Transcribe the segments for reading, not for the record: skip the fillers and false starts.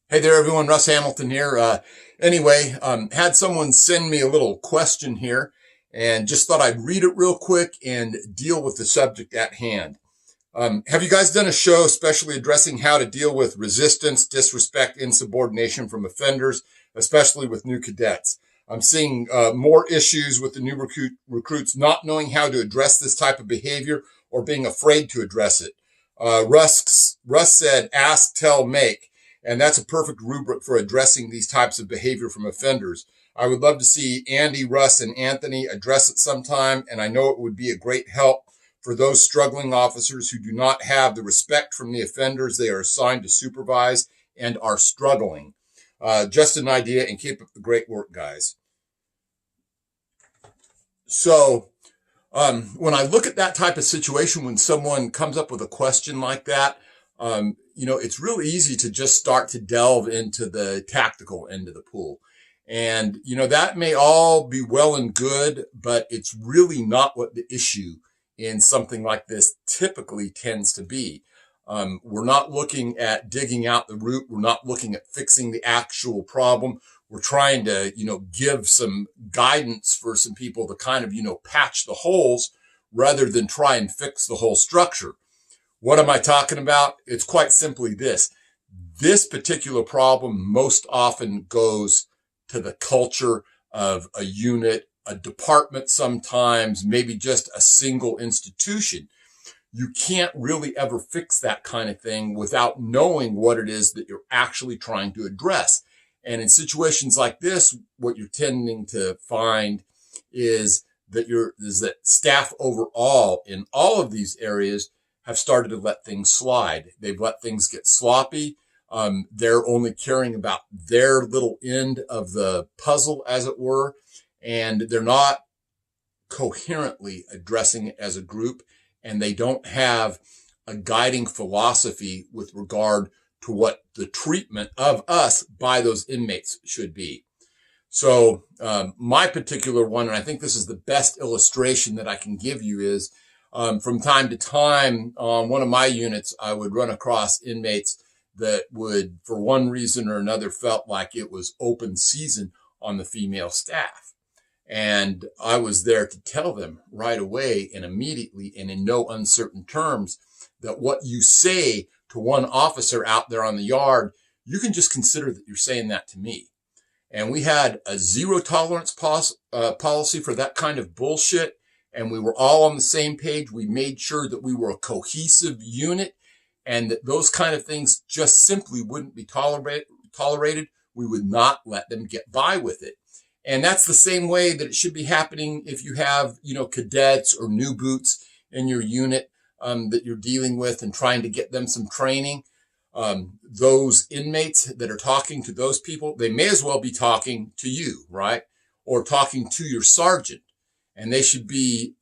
Hey there, everyone. Russ Hamilton here. Had someone send me a little question here and just thought I'd read it real quick and deal with the subject at hand. Have you guys done a show especially addressing how to deal with resistance, disrespect, insubordination from offenders, especially with new cadets? I'm seeing more issues with the new recruits not knowing how to address this type of behavior or being afraid to address it. Russ said, ask, tell, make. And that's a perfect rubric for addressing these types of behavior from offenders. I would love to see Andy, Russ, and Anthony address it sometime, and I know it would be a great help for those struggling officers who do not have the respect from the offenders they are assigned to supervise and are struggling. Just an idea, and keep up the great work, guys. So, when I look at that type of situation, when someone comes up with a question like that, it's really easy to just start to delve into the tactical end of the pool. And, that may all be well and good, but it's really not what the issue in something like this typically tends to be. We're not looking at digging out the root. We're not looking at fixing the actual problem. We're trying to, give some guidance for some people to kind of, patch the holes rather than try and fix the whole structure. What am I talking about? It's quite simply this. This particular problem most often goes to the culture of a unit, a department sometimes, maybe just a single institution. You can't really ever fix that kind of thing without knowing what it is that you're actually trying to address. And in situations like this, what you're tending to find is that staff overall in all of these areas have started to let things slide. They've let things get sloppy. They're only caring about their little end of the puzzle, as it were, and they're not coherently addressing it as a group, and they don't have a guiding philosophy with regard to what the treatment of us by those inmates should be. So my particular one, and I think this is the best illustration that I can give you, is from time to time on one of my units, I would run across inmates that would, for one reason or another, felt like it was open season on the female staff. And I was there to tell them right away and immediately and in no uncertain terms that what you say to one officer out there on the yard, you can just consider that you're saying that to me. And we had a zero tolerance policy for that kind of bullshit. And we were all on the same page. We made sure that we were a cohesive unit and that those kind of things just simply wouldn't be tolerated. We would not let them get by with it. And that's the same way that it should be happening if you have, cadets or new boots in your unit that you're dealing with and trying to get them some training. Those inmates that are talking to those people, they may as well be talking to you, right? Or talking to your sergeant. And they should be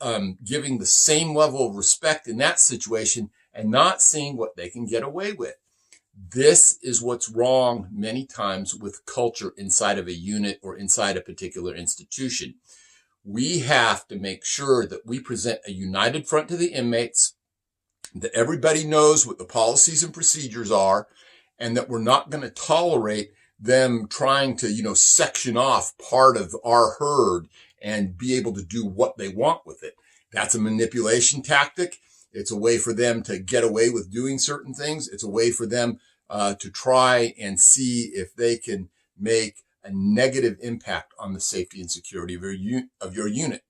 giving the same level of respect in that situation and not seeing what they can get away with. This is what's wrong many times with culture inside of a unit or inside a particular institution. We have to make sure that we present a united front to the inmates, that everybody knows what the policies and procedures are, and that we're not going to tolerate them trying to, section off part of our herd and be able to do what they want with it. That's a manipulation tactic. It's a way for them to get away with doing certain things. It's a way for them to try and see if they can make a negative impact on the safety and security of your unit.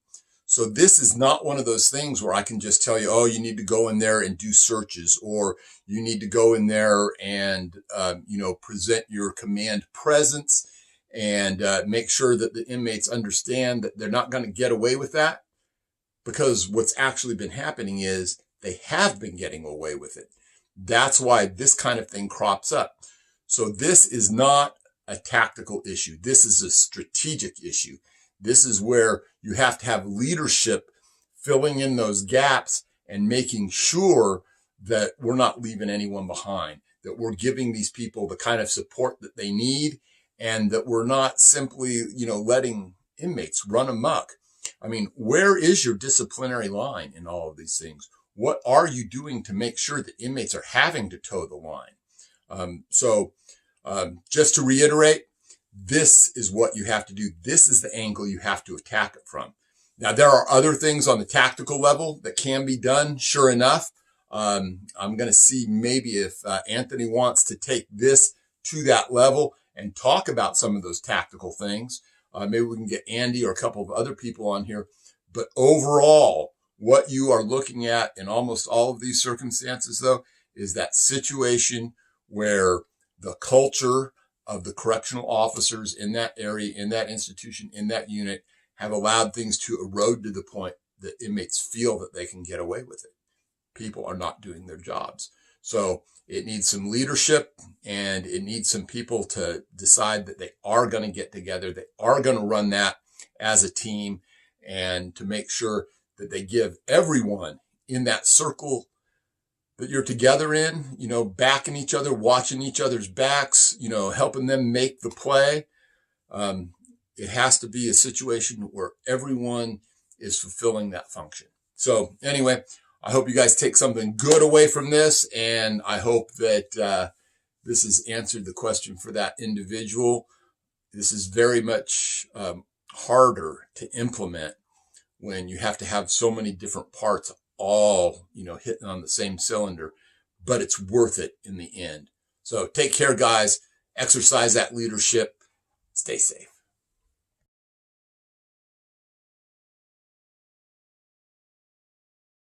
So this is not one of those things where I can just tell you, oh, you need to go in there and do searches, or you need to go in there and, present your command presence and make sure that the inmates understand that they're not going to get away with that, because what's actually been happening is they have been getting away with it. That's why this kind of thing crops up. So this is not a tactical issue. This is a strategic issue. This is where you have to have leadership filling in those gaps and making sure that we're not leaving anyone behind, that we're giving these people the kind of support that they need, and that we're not simply, letting inmates run amok. I mean, where is your disciplinary line in all of these things? What are you doing to make sure that inmates are having to toe the line? Just to reiterate, this is what you have to do. This is the angle you have to attack it from. Now, there are other things on the tactical level that can be done, sure enough. I'm going to see maybe if Anthony wants to take this to that level and talk about some of those tactical things. Maybe we can get Andy or a couple of other people on here. But overall, what you are looking at in almost all of these circumstances, though, is that situation where the culture of the correctional officers in that area, in that institution, in that unit, have allowed things to erode to the point that inmates feel that they can get away with it. People are not doing their jobs. So it needs some leadership, and it needs some people to decide that they are going to get together. They are going to run that as a team, and to make sure that they give everyone in that circle that you're together in, backing each other, watching each other's backs, helping them make the play. It has to be a situation where everyone is fulfilling that function. So anyway, I hope you guys take something good away from this, and I hope that this has answered the question for that individual. This is very much harder to implement when you have to have so many different parts all, hitting on the same cylinder, but it's worth it in the end. So take care, guys. Exercise that leadership. Stay safe.